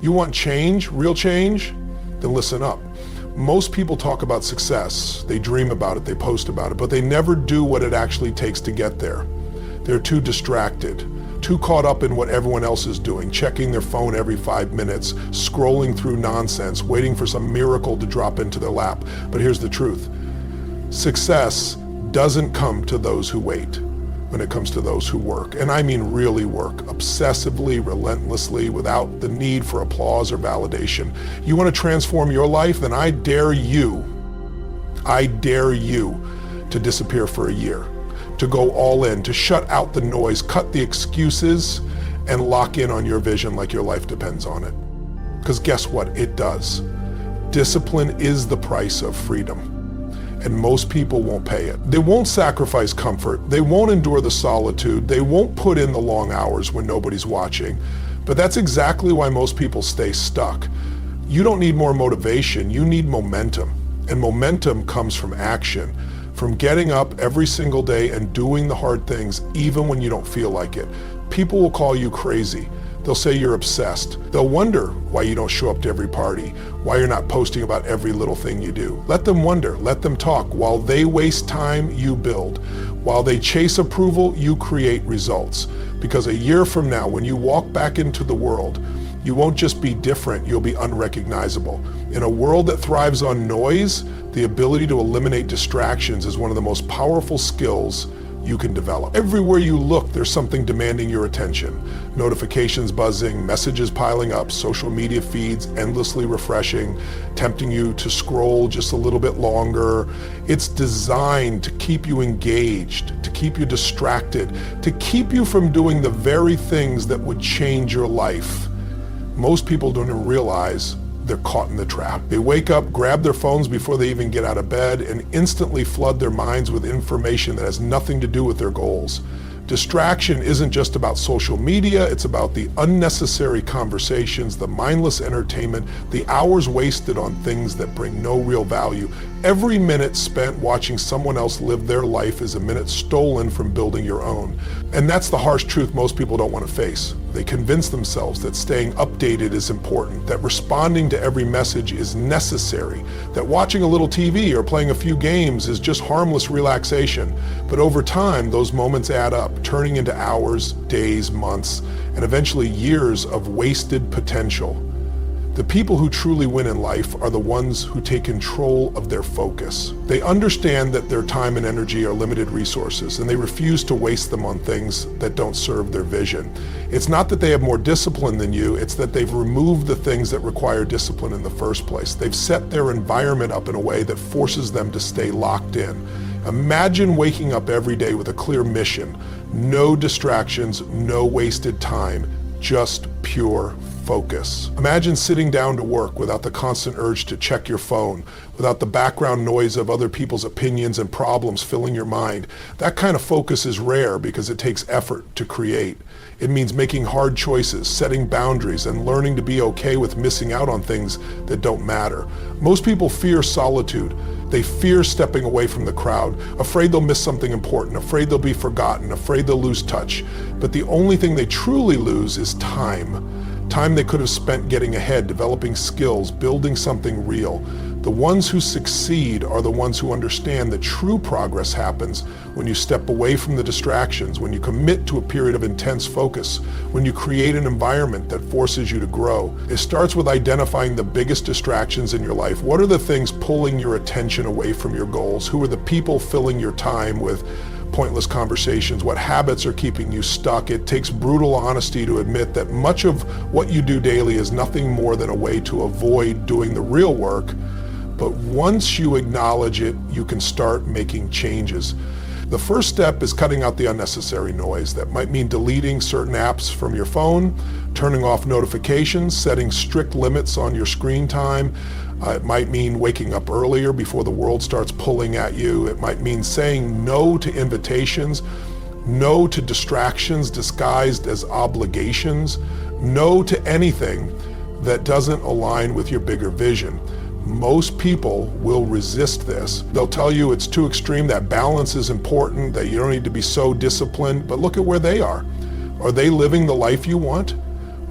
You want change, real change? Then listen up. Most people talk about success. They dream about it, they post about it, but they never do what it actually takes to get there. They're too distracted, too caught up in what everyone else is doing, checking their phone every 5 minutes, scrolling through nonsense, waiting for some miracle to drop into their lap. But here's the truth. Success doesn't come to those who wait. When it comes to those who work, and I mean really work, obsessively, relentlessly, without the need for applause or validation. You want to transform your life? Then I dare you to disappear for a year, to go all in, to shut out the noise, cut the excuses, and lock in on your vision like your life depends on it. Because guess what? It does. Discipline is the price of freedom. And most people won't pay it. They won't sacrifice comfort. They won't endure the solitude. They won't put in the long hours when nobody's watching. But that's exactly why most people stay stuck. You don't need more motivation. You need momentum. And momentum comes from action, from getting up every single day and doing the hard things even when you don't feel like it. People will call you crazy. They'll say you're obsessed. They'll wonder why you don't show up to every party, why you're not posting about every little thing you do. Let them wonder, let them talk. While they waste time, you build. While they chase approval, you create results. Because a year from now, when you walk back into the world, you won't just be different, you'll be unrecognizable. In a world that thrives on noise, the ability to eliminate distractions is one of the most powerful skills you can develop. Everywhere you look, there's something demanding your attention. Notifications buzzing, messages piling up, social media feeds endlessly refreshing, tempting you to scroll just a little bit longer. It's designed to keep you engaged, to keep you distracted, to keep you from doing the very things that would change your life. Most people don't even realize they're caught in the trap. They wake up, grab their phones before they even get out of bed, and instantly flood their minds with information that has nothing to do with their goals. Distraction isn't just about social media, it's about the unnecessary conversations, the mindless entertainment, the hours wasted on things that bring no real value. Every minute spent watching someone else live their life is a minute stolen from building your own. And that's the harsh truth most people don't want to face. They convince themselves that staying updated is important, that responding to every message is necessary, that watching a little TV or playing a few games is just harmless relaxation. But over time, those moments add up, turning into hours, days, months, and eventually years of wasted potential. The people who truly win in life are the ones who take control of their focus. They understand that their time and energy are limited resources, and they refuse to waste them on things that don't serve their vision. It's not that they have more discipline than you, it's that they've removed the things that require discipline in the first place. They've set their environment up in a way that forces them to stay locked in. Imagine waking up every day with a clear mission, no distractions, no wasted time, just pure focus. Imagine sitting down to work without the constant urge to check your phone, without the background noise of other people's opinions and problems filling your mind. That kind of focus is rare because it takes effort to create. It means making hard choices, setting boundaries, and learning to be okay with missing out on things that don't matter. Most people fear solitude. They fear stepping away from the crowd, afraid they'll miss something important, afraid they'll be forgotten, afraid they'll lose touch. But the only thing they truly lose is time. Time they could have spent getting ahead, developing skills, building something real. The ones who succeed are the ones who understand that true progress happens when you step away from the distractions, when you commit to a period of intense focus, when you create an environment that forces you to grow. It starts with identifying the biggest distractions in your life. What are the things pulling your attention away from your goals? Who are the people filling your time with pointless conversations? What habits are keeping you stuck? It takes brutal honesty to admit that much of what you do daily is nothing more than a way to avoid doing the real work. But once you acknowledge it, you can start making changes. The first step is cutting out the unnecessary noise. That might mean deleting certain apps from your phone, turning off notifications, setting strict limits on your screen time. It might mean waking up earlier before the world starts pulling at you. It might mean saying no to invitations, no to distractions disguised as obligations, no to anything that doesn't align with your bigger vision. Most people will resist this. They'll tell you it's too extreme, that balance is important, that you don't need to be so disciplined, but look at where they are. Are they living the life you want?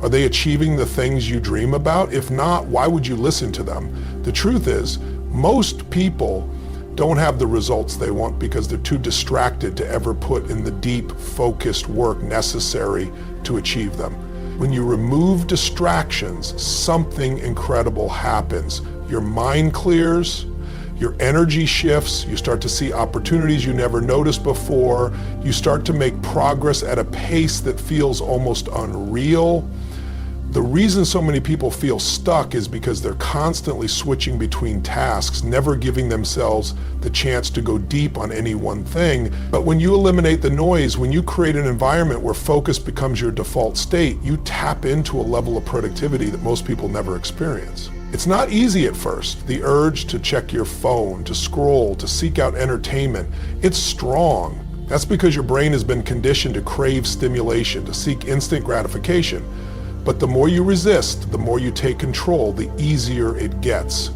Are they achieving the things you dream about? If not, why would you listen to them? The truth is, most people don't have the results they want because they're too distracted to ever put in the deep, focused work necessary to achieve them. When you remove distractions, something incredible happens. Your mind clears, your energy shifts, you start to see opportunities you never noticed before, you start to make progress at a pace that feels almost unreal. The reason so many people feel stuck is because they're constantly switching between tasks, never giving themselves the chance to go deep on any one thing. But when you eliminate the noise, when you create an environment where focus becomes your default state, you tap into a level of productivity that most people never experience. It's not easy at first. The urge to check your phone, to scroll, to seek out entertainment, it's strong. That's because your brain has been conditioned to crave stimulation, to seek instant gratification. But the more you resist, the more you take control, the easier it gets.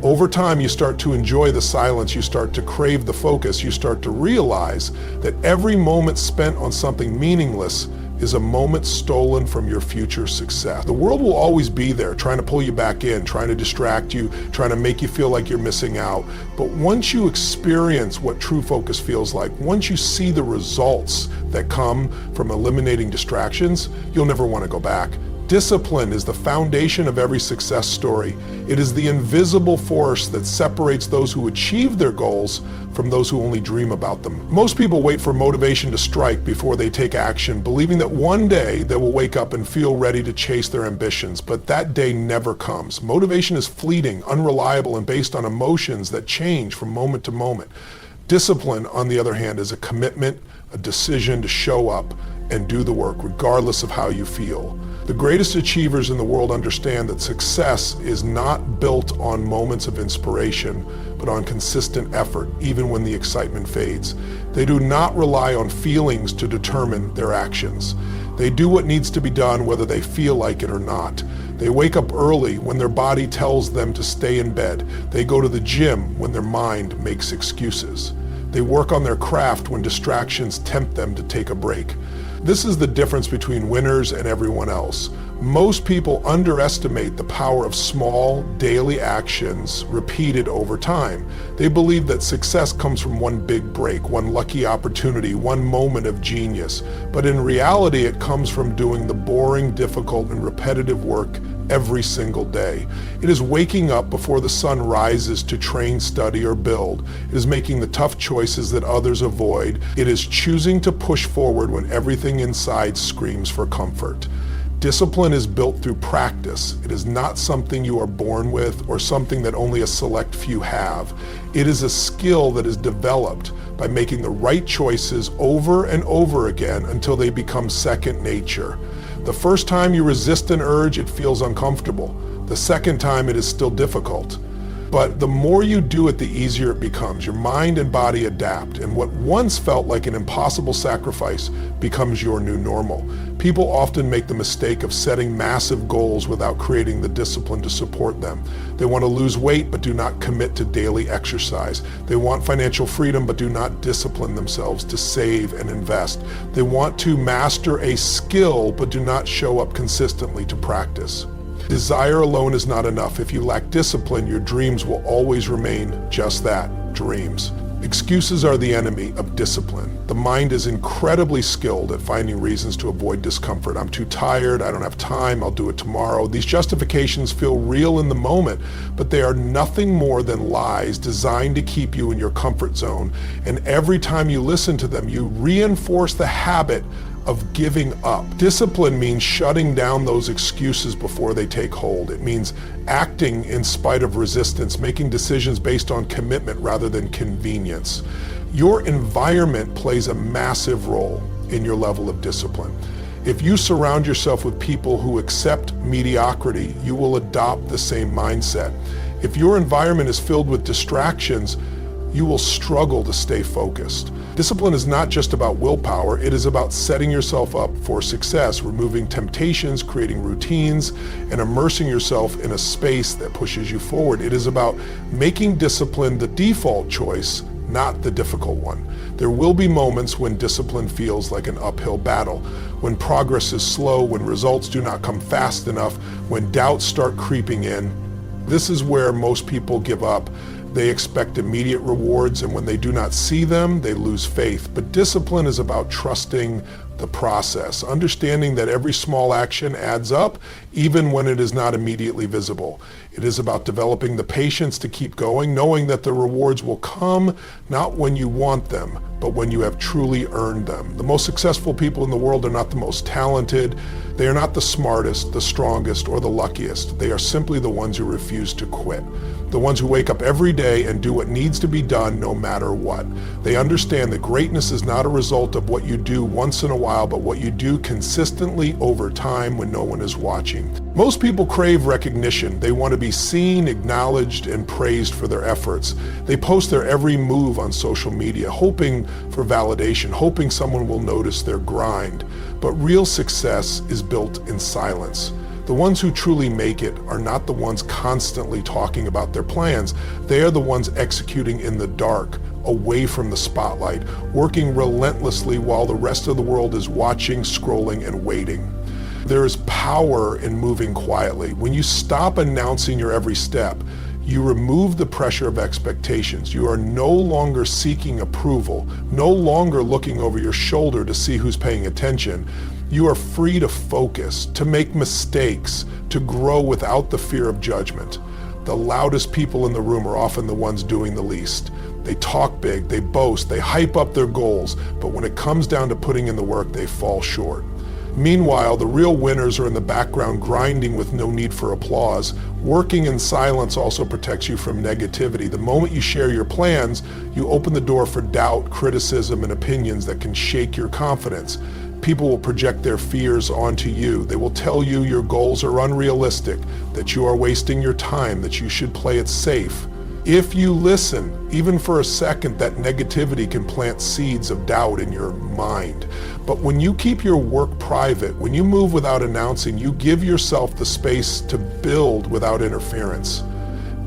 Over time, you start to enjoy the silence, you start to crave the focus, you start to realize that every moment spent on something meaningless is a moment stolen from your future success. The world will always be there, trying to pull you back in, trying to distract you, trying to make you feel like you're missing out. But once you experience what true focus feels like, once you see the results that come from eliminating distractions, you'll never want to go back. Discipline is the foundation of every success story. It is the invisible force that separates those who achieve their goals from those who only dream about them. Most people wait for motivation to strike before they take action, believing that one day they will wake up and feel ready to chase their ambitions, but that day never comes. Motivation is fleeting, unreliable, and based on emotions that change from moment to moment. Discipline, on the other hand, is a commitment, a decision to show up and do the work regardless of how you feel. The greatest achievers in the world understand that success is not built on moments of inspiration, but on consistent effort, even when the excitement fades. They do not rely on feelings to determine their actions. They do what needs to be done whether they feel like it or not. They wake up early when their body tells them to stay in bed. They go to the gym when their mind makes excuses. They work on their craft when distractions tempt them to take a break. This is the difference between winners and everyone else. Most people underestimate the power of small, daily actions repeated over time. They believe that success comes from one big break, one lucky opportunity, one moment of genius. But in reality, it comes from doing the boring, difficult, and repetitive work every single day. It is waking up before the sun rises to train, study, or build. It is making the tough choices that others avoid. It is choosing to push forward when everything inside screams for comfort. Discipline is built through practice. It is not something you are born with or something that only a select few have. It is a skill that is developed by making the right choices over and over again until they become second nature. The first time you resist an urge, it feels uncomfortable. The second time, it is still difficult. But the more you do it, the easier it becomes. Your mind and body adapt, and what once felt like an impossible sacrifice becomes your new normal. People often make the mistake of setting massive goals without creating the discipline to support them. They want to lose weight but do not commit to daily exercise. They want financial freedom but do not discipline themselves to save and invest. They want to master a skill but do not show up consistently to practice. Desire alone is not enough. If you lack discipline, your dreams will always remain just that, dreams. Excuses are the enemy of discipline. The mind is incredibly skilled at finding reasons to avoid discomfort. I'm too tired, I don't have time, I'll do it tomorrow. These justifications feel real in the moment, but they are nothing more than lies designed to keep you in your comfort zone. And every time you listen to them, you reinforce the habit of giving up. Discipline means shutting down those excuses before they take hold. It means acting in spite of resistance, making decisions based on commitment rather than convenience. Your environment plays a massive role in your level of discipline. If you surround yourself with people who accept mediocrity, you will adopt the same mindset. If your environment is filled with distractions, you will struggle to stay focused. Discipline is not just about willpower, it is about setting yourself up for success, removing temptations, creating routines, and immersing yourself in a space that pushes you forward. It is about making discipline the default choice, not the difficult one. There will be moments when discipline feels like an uphill battle, when progress is slow, when results do not come fast enough, when doubts start creeping in. This is where most people give up. They expect immediate rewards, and when they do not see them, they lose faith. But discipline is about trusting the process, understanding that every small action adds up, even when it is not immediately visible. It is about developing the patience to keep going, knowing that the rewards will come not when you want them, but when you have truly earned them. The most successful people in the world are not the most talented. They are not the smartest, the strongest, or the luckiest. They are simply the ones who refuse to quit. The ones who wake up every day and do what needs to be done no matter what. They understand that greatness is not a result of what you do once in a while, but what you do consistently over time when no one is watching. Most people crave recognition. They want to be seen, acknowledged, and praised for their efforts. They post their every move on social media, hoping for validation, hoping someone will notice their grind. But real success is built in silence. The ones who truly make it are not the ones constantly talking about their plans. They are the ones executing in the dark, away from the spotlight, working relentlessly while the rest of the world is watching, scrolling, and waiting. There is power in moving quietly. When you stop announcing your every step, you remove the pressure of expectations. You are no longer seeking approval, no longer looking over your shoulder to see who's paying attention. You are free to focus, to make mistakes, to grow without the fear of judgment. The loudest people in the room are often the ones doing the least. They talk big, they boast, they hype up their goals, but when it comes down to putting in the work, they fall short. Meanwhile, the real winners are in the background grinding with no need for applause. Working in silence also protects you from negativity. The moment you share your plans, you open the door for doubt, criticism, and opinions that can shake your confidence. People will project their fears onto you. They will tell you your goals are unrealistic, that you are wasting your time, that you should play it safe. If you listen, even for a second, that negativity can plant seeds of doubt in your mind. But when you keep your work private, when you move without announcing, you give yourself the space to build without interference.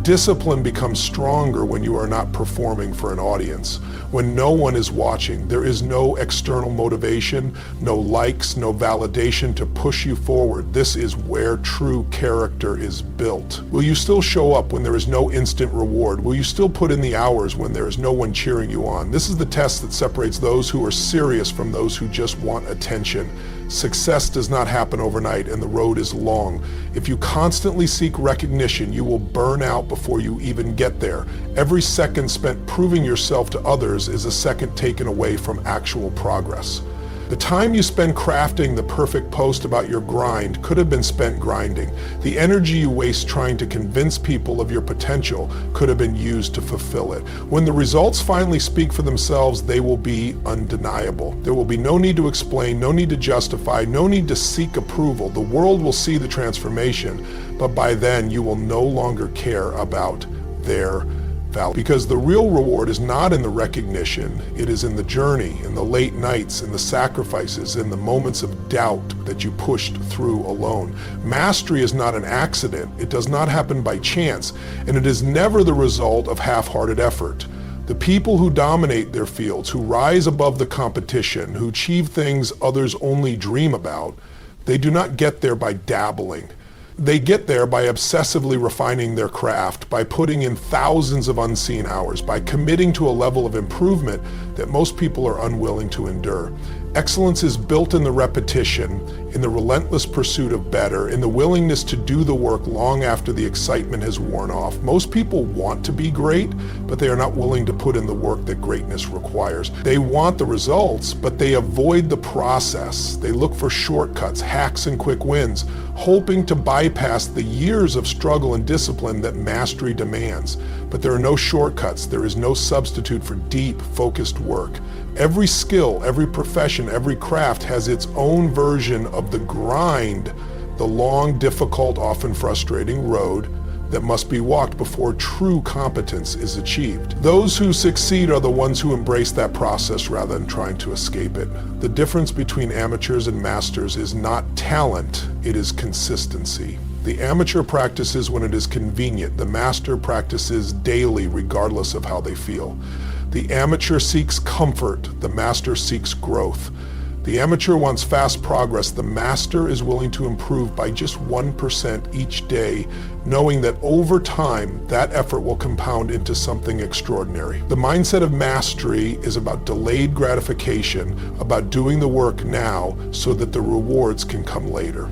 Discipline becomes stronger when you are not performing for an audience. When no one is watching, there is no external motivation, no likes, no validation to push you forward. This is where true character is built. Will you still show up when there is no instant reward? Will you still put in the hours when there is no one cheering you on? This is the test that separates those who are serious from those who just want attention. Success does not happen overnight, and the road is long. If you constantly seek recognition, you will burn out before you even get there. Every second spent proving yourself to others is a second taken away from actual progress. The time you spend crafting the perfect post about your grind could have been spent grinding. The energy you waste trying to convince people of your potential could have been used to fulfill it. When the results finally speak for themselves, they will be undeniable. There will be no need to explain, no need to justify, no need to seek approval. The world will see the transformation, but by then you will no longer care about their value. Because the real reward is not in the recognition, it is in the journey, in the late nights, in the sacrifices, in the moments of doubt that you pushed through alone. Mastery is not an accident, it does not happen by chance, and it is never the result of half-hearted effort. The people who dominate their fields, who rise above the competition, who achieve things others only dream about, they do not get there by dabbling. They get there by obsessively refining their craft, by putting in thousands of unseen hours, by committing to a level of improvement that most people are unwilling to endure. Excellence is built in the repetition, in the relentless pursuit of better, in the willingness to do the work long after the excitement has worn off. Most people want to be great, but they are not willing to put in the work that greatness requires. They want the results, but they avoid the process. They look for shortcuts, hacks, and quick wins, hoping to bypass the years of struggle and discipline that mastery demands. But there are no shortcuts. There is no substitute for deep, focused work. Every skill, every profession, every craft has its own version of the grind, the long, difficult, often frustrating road that must be walked before true competence is achieved. Those who succeed are the ones who embrace that process rather than trying to escape it. The difference between amateurs and masters is not talent, it is consistency. The amateur practices when it is convenient. The master practices daily regardless of how they feel. The amateur seeks comfort, the master seeks growth. The amateur wants fast progress. The master is willing to improve by just 1% each day, knowing that over time, that effort will compound into something extraordinary. The mindset of mastery is about delayed gratification, about doing the work now so that the rewards can come later.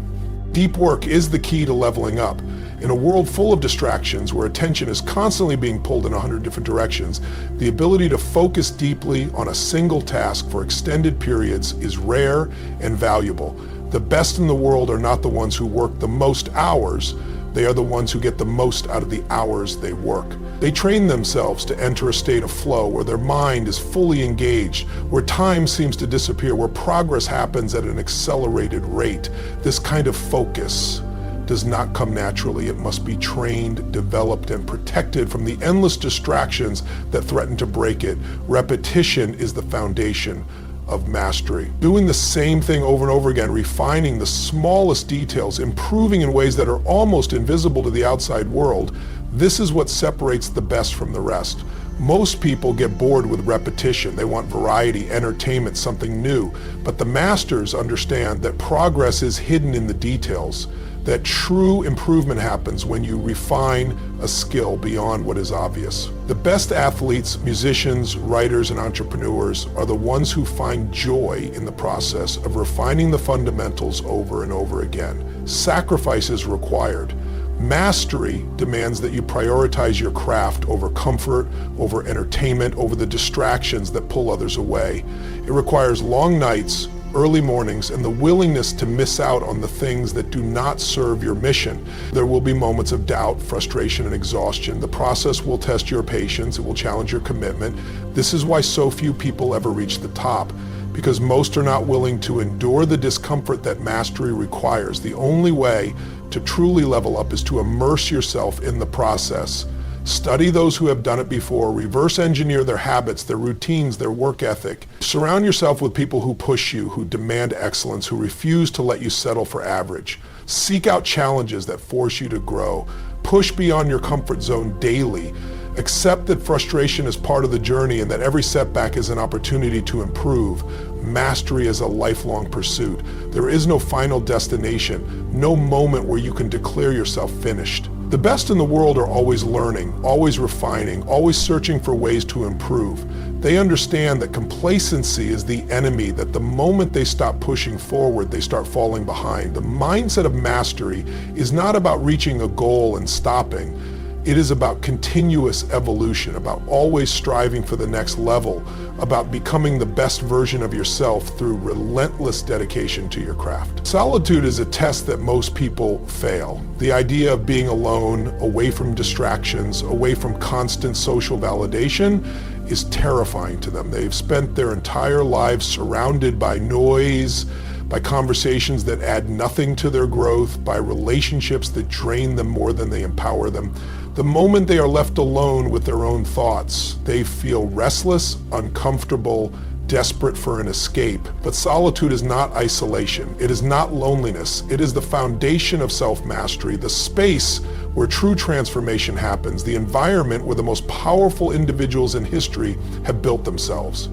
Deep work is the key to leveling up. In a world full of distractions where attention is constantly being pulled in 100 different directions, the ability to focus deeply on a single task for extended periods is rare and valuable. The best in the world are not the ones who work the most hours, they are the ones who get the most out of the hours they work. They train themselves to enter a state of flow where their mind is fully engaged, where time seems to disappear, where progress happens at an accelerated rate. This kind of focus does not come naturally. It must be trained, developed, and protected from the endless distractions that threaten to break it. Repetition is the foundation of mastery. Doing the same thing over and over again, refining the smallest details, improving in ways that are almost invisible to the outside world, this is what separates the best from the rest. Most people get bored with repetition. They want variety, entertainment, something new. But the masters understand that progress is hidden in the details, that true improvement happens when you refine a skill beyond what is obvious. The best athletes, musicians, writers, and entrepreneurs are the ones who find joy in the process of refining the fundamentals over and over again. Sacrifice is required. Mastery demands that you prioritize your craft over comfort, over entertainment, over the distractions that pull others away. It requires long nights, early mornings, and the willingness to miss out on the things that do not serve your mission. There will be moments of doubt, frustration, and exhaustion. The process will test your patience. It will challenge your commitment. This is why so few people ever reach the top, because most are not willing to endure the discomfort that mastery requires. The only way to truly level up is to immerse yourself in the process. Study those who have done it before, reverse engineer their habits, their routines, their work ethic. Surround yourself with people who push you, who demand excellence, who refuse to let you settle for average. Seek out challenges that force you to grow. Push beyond your comfort zone daily. Accept that frustration is part of the journey and that every setback is an opportunity to improve. Mastery is a lifelong pursuit. There is no final destination, no moment where you can declare yourself finished. The best in the world are always learning, always refining, always searching for ways to improve. They understand that complacency is the enemy, that the moment they stop pushing forward, they start falling behind. The mindset of mastery is not about reaching a goal and stopping. It is about continuous evolution, about always striving for the next level, about becoming the best version of yourself through relentless dedication to your craft. Solitude is a test that most people fail. The idea of being alone, away from distractions, away from constant social validation is terrifying to them. They've spent their entire lives surrounded by noise, by conversations that add nothing to their growth, by relationships that drain them more than they empower them. The moment they are left alone with their own thoughts, they feel restless, uncomfortable, desperate for an escape. But solitude is not isolation. It is not loneliness. It is the foundation of self-mastery, the space where true transformation happens, the environment where the most powerful individuals in history have built themselves.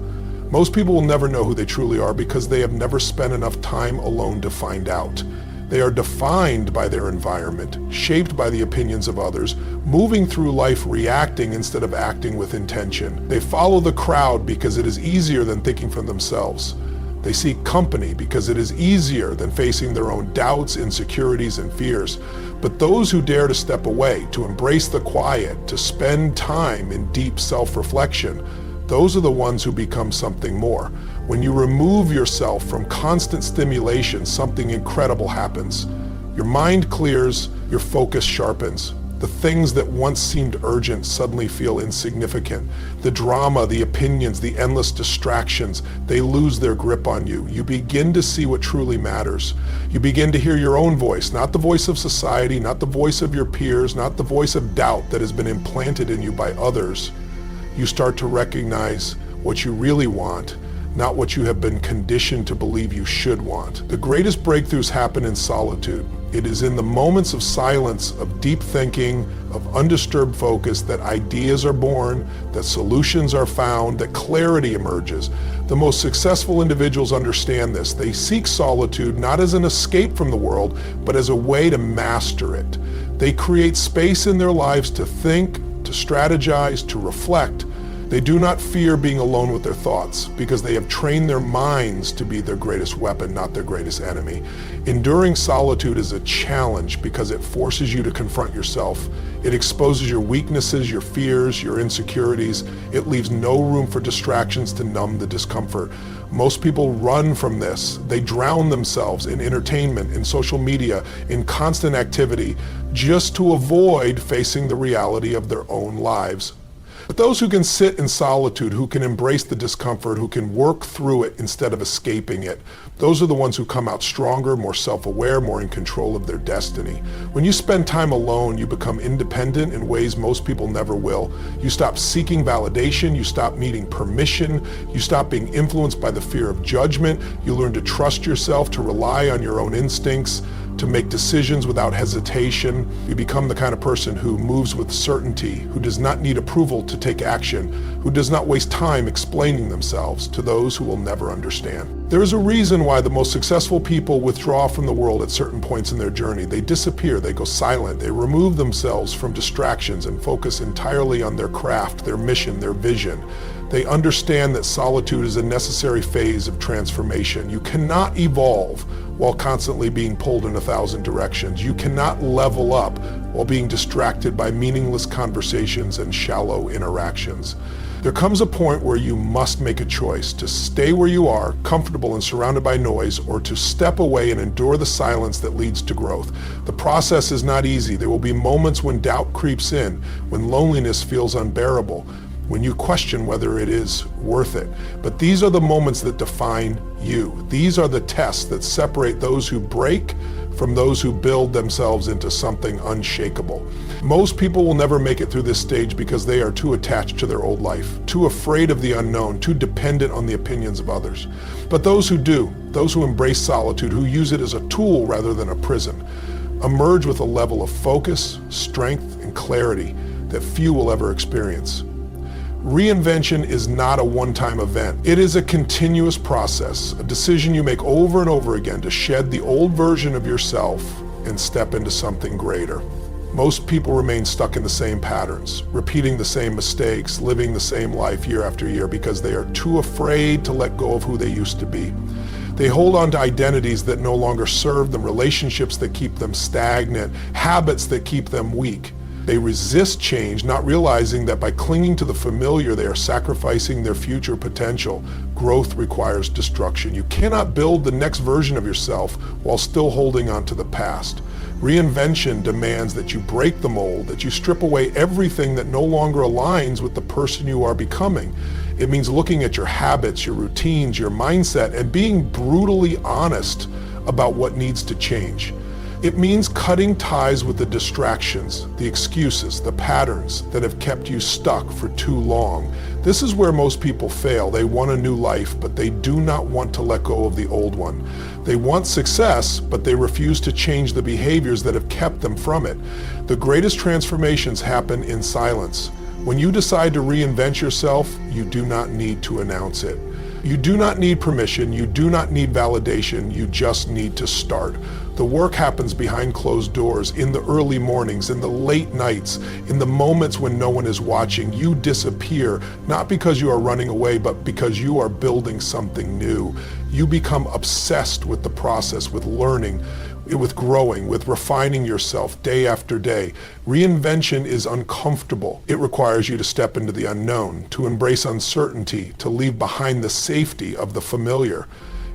Most people will never know who they truly are because they have never spent enough time alone to find out. They are defined by their environment, shaped by the opinions of others, moving through life reacting instead of acting with intention. They follow the crowd because it is easier than thinking for themselves. They seek company because it is easier than facing their own doubts, insecurities, and fears. But those who dare to step away, to embrace the quiet, to spend time in deep self-reflection, those are the ones who become something more. When you remove yourself from constant stimulation, something incredible happens. Your mind clears, your focus sharpens. The things that once seemed urgent suddenly feel insignificant. The drama, the opinions, the endless distractions, they lose their grip on you. You begin to see what truly matters. You begin to hear your own voice, not the voice of society, not the voice of your peers, not the voice of doubt that has been implanted in you by others. You start to recognize what you really want, not what you have been conditioned to believe you should want. The greatest breakthroughs happen in solitude. It is in the moments of silence, of deep thinking, of undisturbed focus that ideas are born, that solutions are found, that clarity emerges. The most successful individuals understand this. They seek solitude not as an escape from the world, but as a way to master it. They create space in their lives to think, to strategize, to reflect. They do not fear being alone with their thoughts because they have trained their minds to be their greatest weapon, not their greatest enemy. Enduring solitude is a challenge because it forces you to confront yourself. It exposes your weaknesses, your fears, your insecurities. It leaves no room for distractions to numb the discomfort. Most people run from this. They drown themselves in entertainment, in social media, in constant activity, just to avoid facing the reality of their own lives. But those who can sit in solitude, who can embrace the discomfort, who can work through it instead of escaping it, those are the ones who come out stronger, more self-aware, more in control of their destiny. When you spend time alone, you become independent in ways most people never will. You stop seeking validation, you stop needing permission, you stop being influenced by the fear of judgment, you learn to trust yourself, to rely on your own instincts, to make decisions without hesitation. You become the kind of person who moves with certainty, who does not need approval to take action, who does not waste time explaining themselves to those who will never understand. There is a reason why the most successful people withdraw from the world at certain points in their journey. They disappear, they go silent, they remove themselves from distractions and focus entirely on their craft, their mission, their vision. They understand that solitude is a necessary phase of transformation. You cannot evolve while constantly being pulled in 1,000 directions. You cannot level up while being distracted by meaningless conversations and shallow interactions. There comes a point where you must make a choice to stay where you are, comfortable and surrounded by noise, or to step away and endure the silence that leads to growth. The process is not easy. There will be moments when doubt creeps in, when loneliness feels unbearable, when you question whether it is worth it. But these are the moments that define you. These are the tests that separate those who break from those who build themselves into something unshakable. Most people will never make it through this stage because they are too attached to their old life, too afraid of the unknown, too dependent on the opinions of others. But those who do, those who embrace solitude, who use it as a tool rather than a prison, emerge with a level of focus, strength, and clarity that few will ever experience. Reinvention is not a one-time event. It is a continuous process, a decision you make over and over again to shed the old version of yourself and step into something greater. Most people remain stuck in the same patterns, repeating the same mistakes, living the same life year after year because they are too afraid to let go of who they used to be. They hold on to identities that no longer serve them, relationships that keep them stagnant, habits that keep them weak. They resist change, not realizing that by clinging to the familiar, they are sacrificing their future potential. Growth requires destruction. You cannot build the next version of yourself while still holding on to the past. Reinvention demands that you break the mold, that you strip away everything that no longer aligns with the person you are becoming. It means looking at your habits, your routines, your mindset, and being brutally honest about what needs to change. It means cutting ties with the distractions, the excuses, the patterns that have kept you stuck for too long. This is where most people fail. They want a new life, but they do not want to let go of the old one. They want success, but they refuse to change the behaviors that have kept them from it. The greatest transformations happen in silence. When you decide to reinvent yourself, you do not need to announce it. You do not need permission, you do not need validation, you just need to start. The work happens behind closed doors, in the early mornings, in the late nights, in the moments when no one is watching. You disappear, not because you are running away, but because you are building something new. You become obsessed with the process, with learning, with growing, with refining yourself day after day. Reinvention is uncomfortable. It requires you to step into the unknown, to embrace uncertainty, to leave behind the safety of the familiar.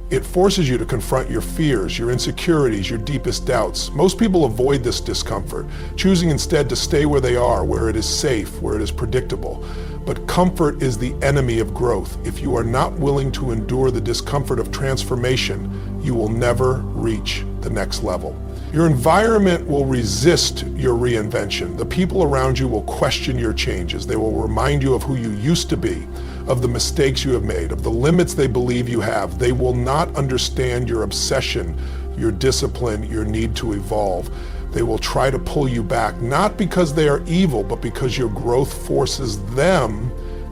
It forces you to confront your fears, your insecurities, your deepest doubts. Most people avoid this discomfort, choosing instead to stay where they are, where it is safe, where it is predictable. But comfort is the enemy of growth. If you are not willing to endure the discomfort of transformation, you will never reach the next level. Your environment will resist your reinvention. The people around you will question your changes. They will remind you of who you used to be, of the mistakes you have made, of the limits they believe you have. They will not understand your obsession, your discipline, your need to evolve. They will try to pull you back, not because they are evil, but because your growth forces them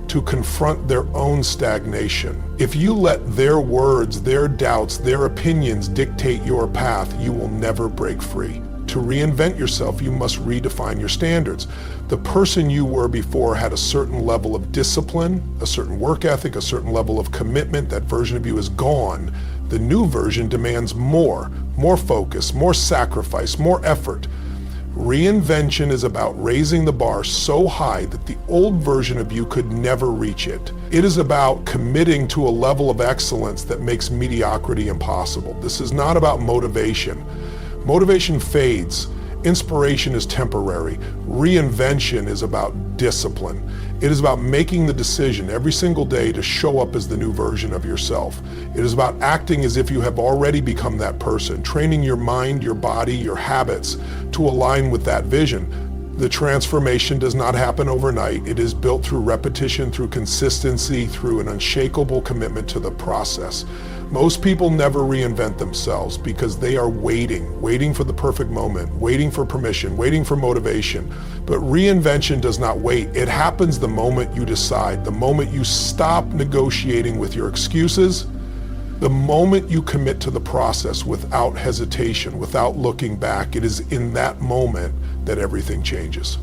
to confront their own stagnation. If you let their words, their doubts, their opinions dictate your path, you will never break free. To reinvent yourself, you must redefine your standards. The person you were before had a certain level of discipline, a certain work ethic, a certain level of commitment. That version of you is gone. The new version demands more focus, more sacrifice, more effort. Reinvention is about raising the bar so high that the old version of you could never reach it. It is about committing to a level of excellence that makes mediocrity impossible. This is not about motivation. Motivation fades. Inspiration is temporary. Reinvention is about discipline. It is about making the decision every single day to show up as the new version of yourself. It is about acting as if you have already become that person, training your mind, your body, your habits to align with that vision. The transformation does not happen overnight. It is built through repetition, through consistency, through an unshakable commitment to the process. Most people never reinvent themselves because they are waiting for the perfect moment, waiting for permission, waiting for motivation. But reinvention does not wait. It happens the moment you decide, the moment you stop negotiating with your excuses, the moment you commit to the process without hesitation, without looking back. It is in that moment that everything changes.